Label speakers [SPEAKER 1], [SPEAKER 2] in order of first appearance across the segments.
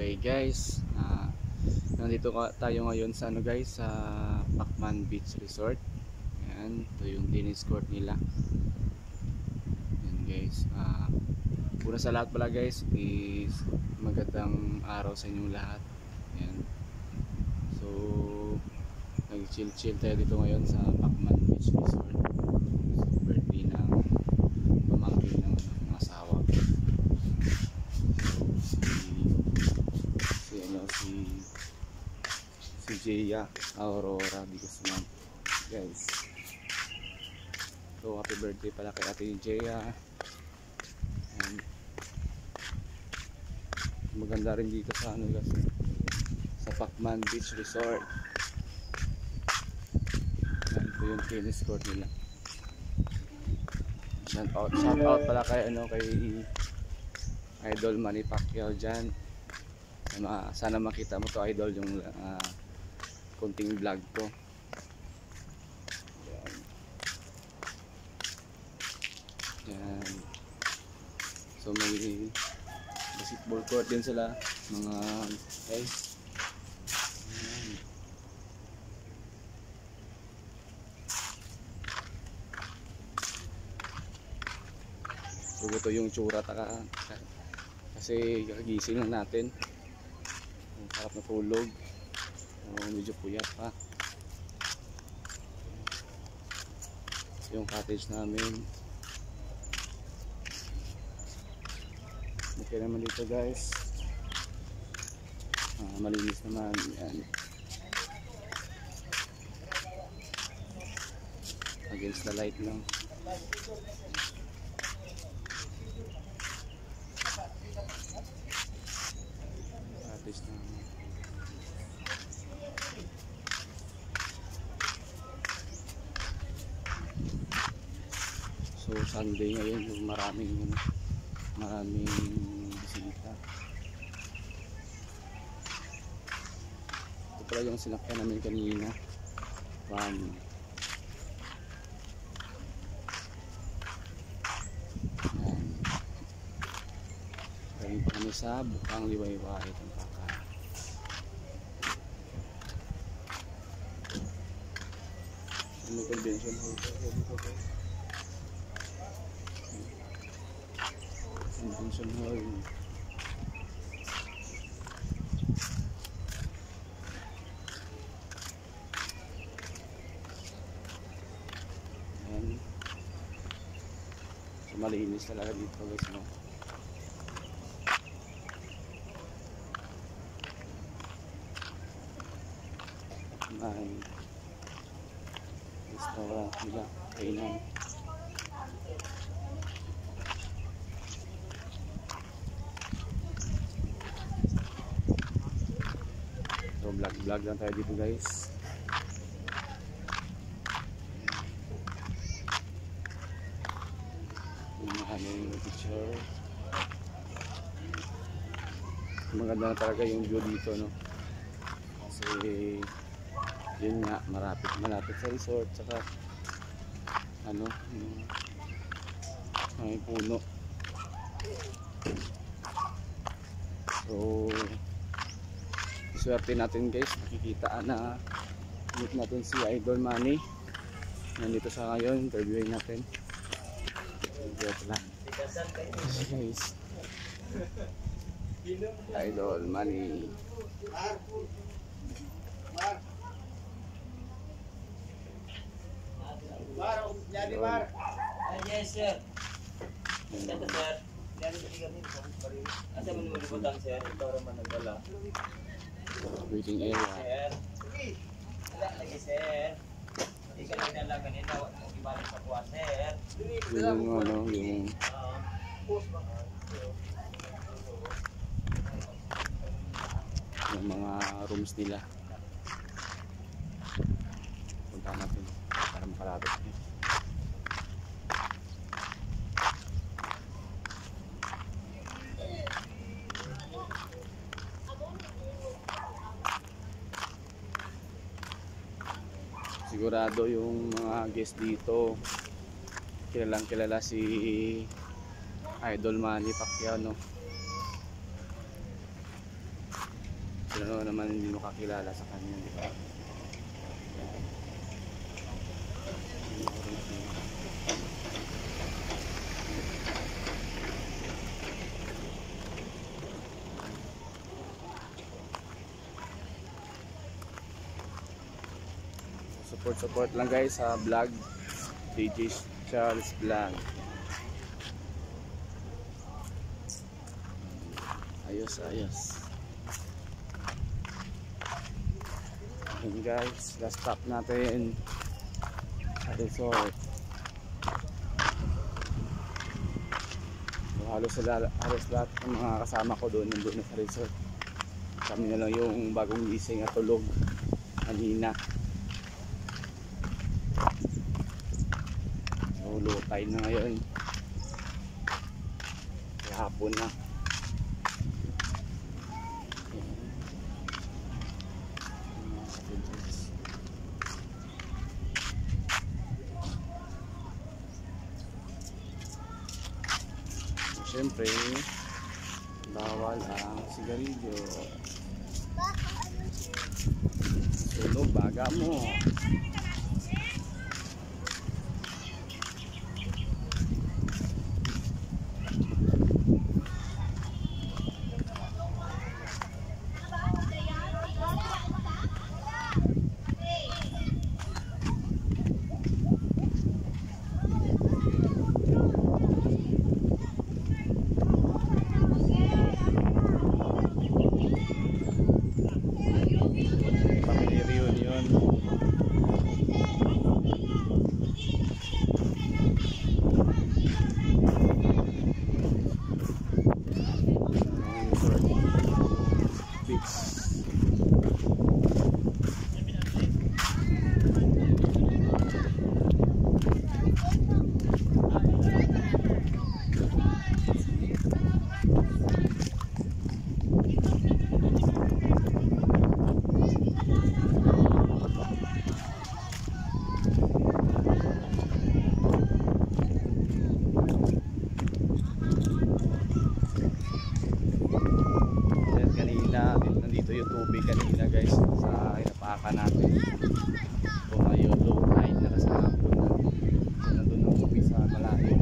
[SPEAKER 1] Okay guys, nandito tayo ngayon sa guys, sa Pacman Beach Resort. Ayan, ito yung tennis court nila. Ayan guys, una sa lahat pala guys is magandang araw sa inyong lahat. Ayan. So nag-chill tayo dito ngayon sa Pacman Beach Resort. So birthday ng pamangkin ng asawa. Si Jaya Aurora di Guzman guys. So happy birthday pala kay Ate Jaya. And maganda rin dito sa guys, sa Pacman Beach Resort. Yan po yung tennis court nila. Shout out pala kay kay Idol Manny Pacquiao dyan. Sana makita mo to idol yung kunting vlog ko. Yan. So may basketball court din sila mga guys. Yan. So ito yung tsura kasi kagising lang natin. Sarap na tulog. Medyo puyat pa. Yung cottage namin. Okay naman dito guys. Malinis naman. Yan. Against the light lang. Cottage namin. So Sunday ngayon yung maraming bisita. Ito pala yung sinakyan namin kanina. Galing pa kami sa Bukang Liwayway itong kaka. May convention hall dito guys. Convention hall. Ayan. So malinis talaga dito guys, no? May restaurant nila, kainan. So vlog lang tayo dito guys. Yung picture. Maganda na talaga yung view dito, no? Kasi yun nga, malapit sa resort, saka may puno. So swerte natin guys, nakikita na meet natin si Idol Manny. Nandito sa ngayon, interviewin natin. Guys, Idol Manny.
[SPEAKER 2] Yes sir. Ito sir. Asa mo naman ibutang sir? Ito naman nagwala.
[SPEAKER 1] Waiting area.
[SPEAKER 2] Sir. Wala lagi sir. Hindi ka lang nalaga nila. Huwag mo ibalik sa kuha sir.
[SPEAKER 1] Yung mga rooms nila. Punta natin para makalapit niya. Sigurado yung mga guest dito kilalang kilala si Idol Manny Pacquiao, no? Ano naman hindi makakilala sa kanya, di ba? Support lang guys sa vlog DJ Charles Vlog. Ayos. Ayan guys, last stop natin sa resort. So, halos lahat ng mga kasama ko doon nandun na sa resort. Kami na lang yung bagong gising at tulog kanina. So low tide na ngayon, hapon na. Siyempre, bawal ang sigarilyo. Sunog baga mo. Family reunion. Beach. Nandito yung tubig kanina guys sa inapakan natin. So ngayon low tide na kasi hapon na. So nandun ang tubig sa malayo.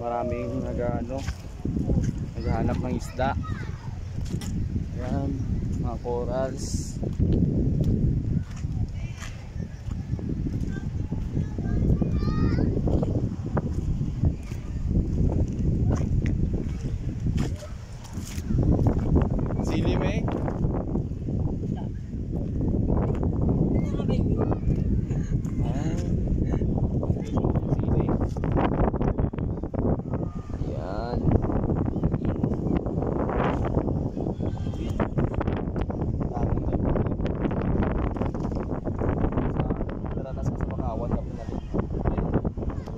[SPEAKER 1] Maraming naghahanap ng isda. Ayan, mga corals. Sili may?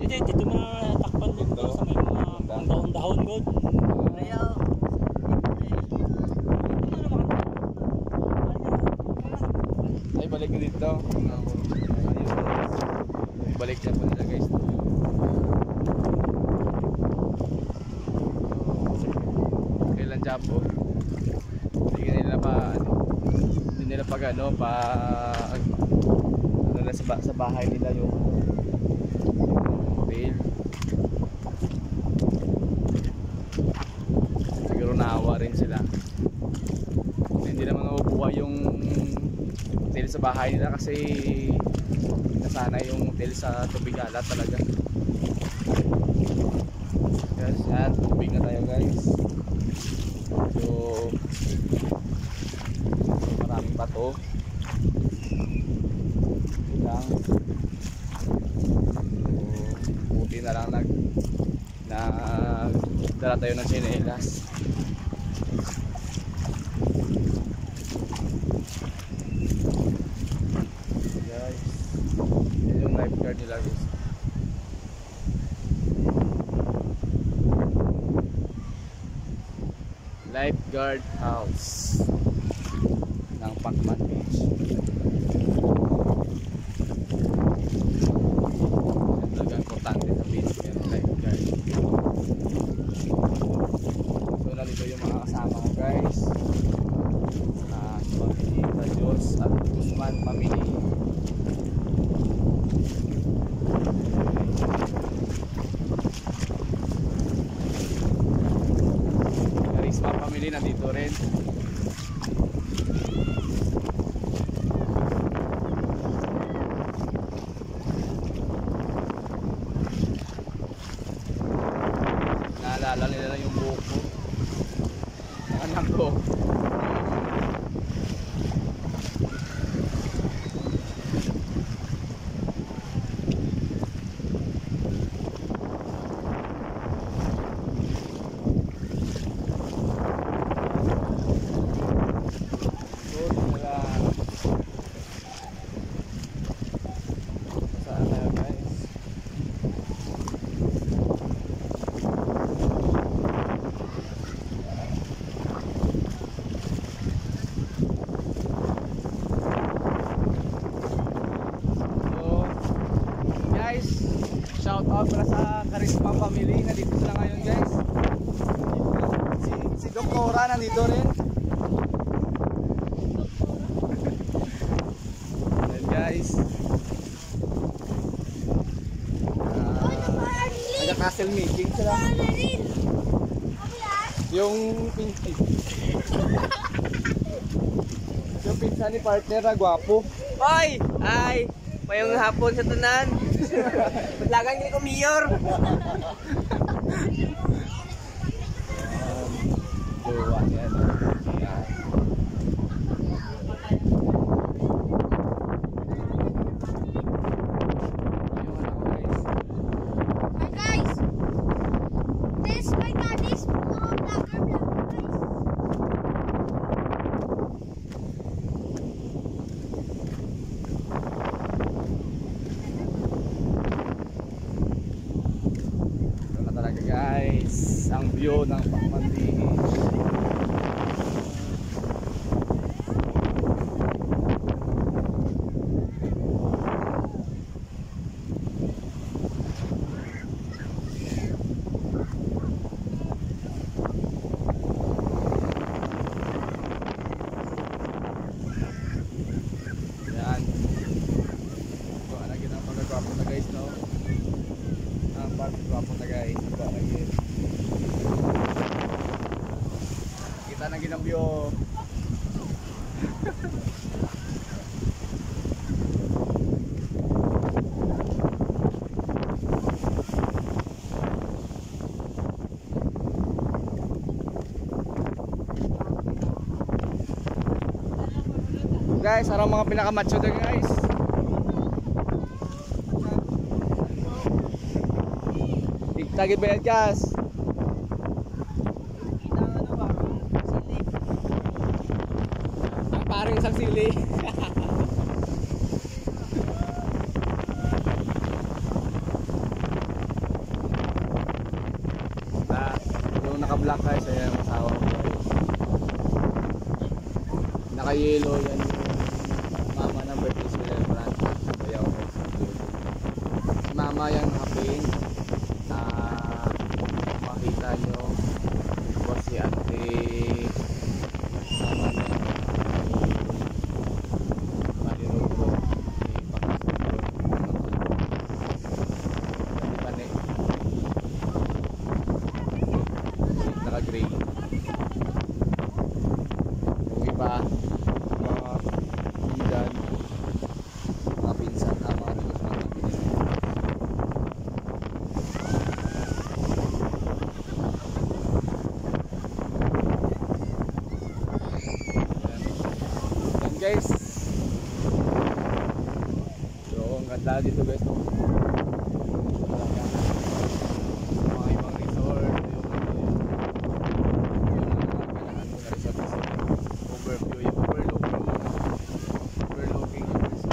[SPEAKER 3] Dito matakpan dito sa may mga dahon-dahon god.
[SPEAKER 1] Ay balik na dito. Balik na po nila guys. Kailan jumbo? Hindi nila pag ano na sa bahay nila yung hotel. Siguro naawa rin sila. Hindi naman mabubuhay yung hotel sa bahay nila kasi nasana yung hotel sa tubig alat talaga. Guys, yan, tubig na tayo guys. So maraming bato lang. Buti na lang dala tayo ng sinelas. Guys, lifeguard nila guys. Lifeguard house ng Pacman Beach. Yan talaga importante sa beach yung lifeguard. So nalito yung mga kasama ko guys. Family Rajos at Guzman family. Karisma family nandito rin. Naalala nila lang yung buhok ko. Ang anak ko. Shout out para sa Karisma family, nandito sila ngayon guys. Si Doktora nandito rin. Ayan guys. Nagka-castle meeting sila. Yung pinky. Yung pinsan ni partner na gwapo.
[SPEAKER 2] Oy! Ay! Mayong hapon sa tanan. Patlagan ko mayor.
[SPEAKER 1] Jowa yan. Yan.
[SPEAKER 4] Hi guys! This my daddy's vlogger guys.
[SPEAKER 1] Ito na talaga guys, ang view ng Pacman Beach. Yan. So, lagi ng pagkagwapo na guys, no? Ang pagkagwapo na guys. Kita na ginambyo. Guys, arang mga pinakamacho doon guys. Tagit ba yan guys? Ang parang isang sili. Yung naka-black guys, ayan ang asawa ko guys. Naka-yellow yan yung mama ng birthday celebrant. Kaya ako si mama yan naka-pink. Makita nyo po si ate mama niya Marirogo si Pagkasulo Pane naka-gray yung iba mga bigan mga pinsan mga Rogos mga pinsan. Guys, so ang ganda dito guys, no? Mga ibang resort, yung kailangan ko na resort kasi overview, yung overlooking yung resort, yung beach.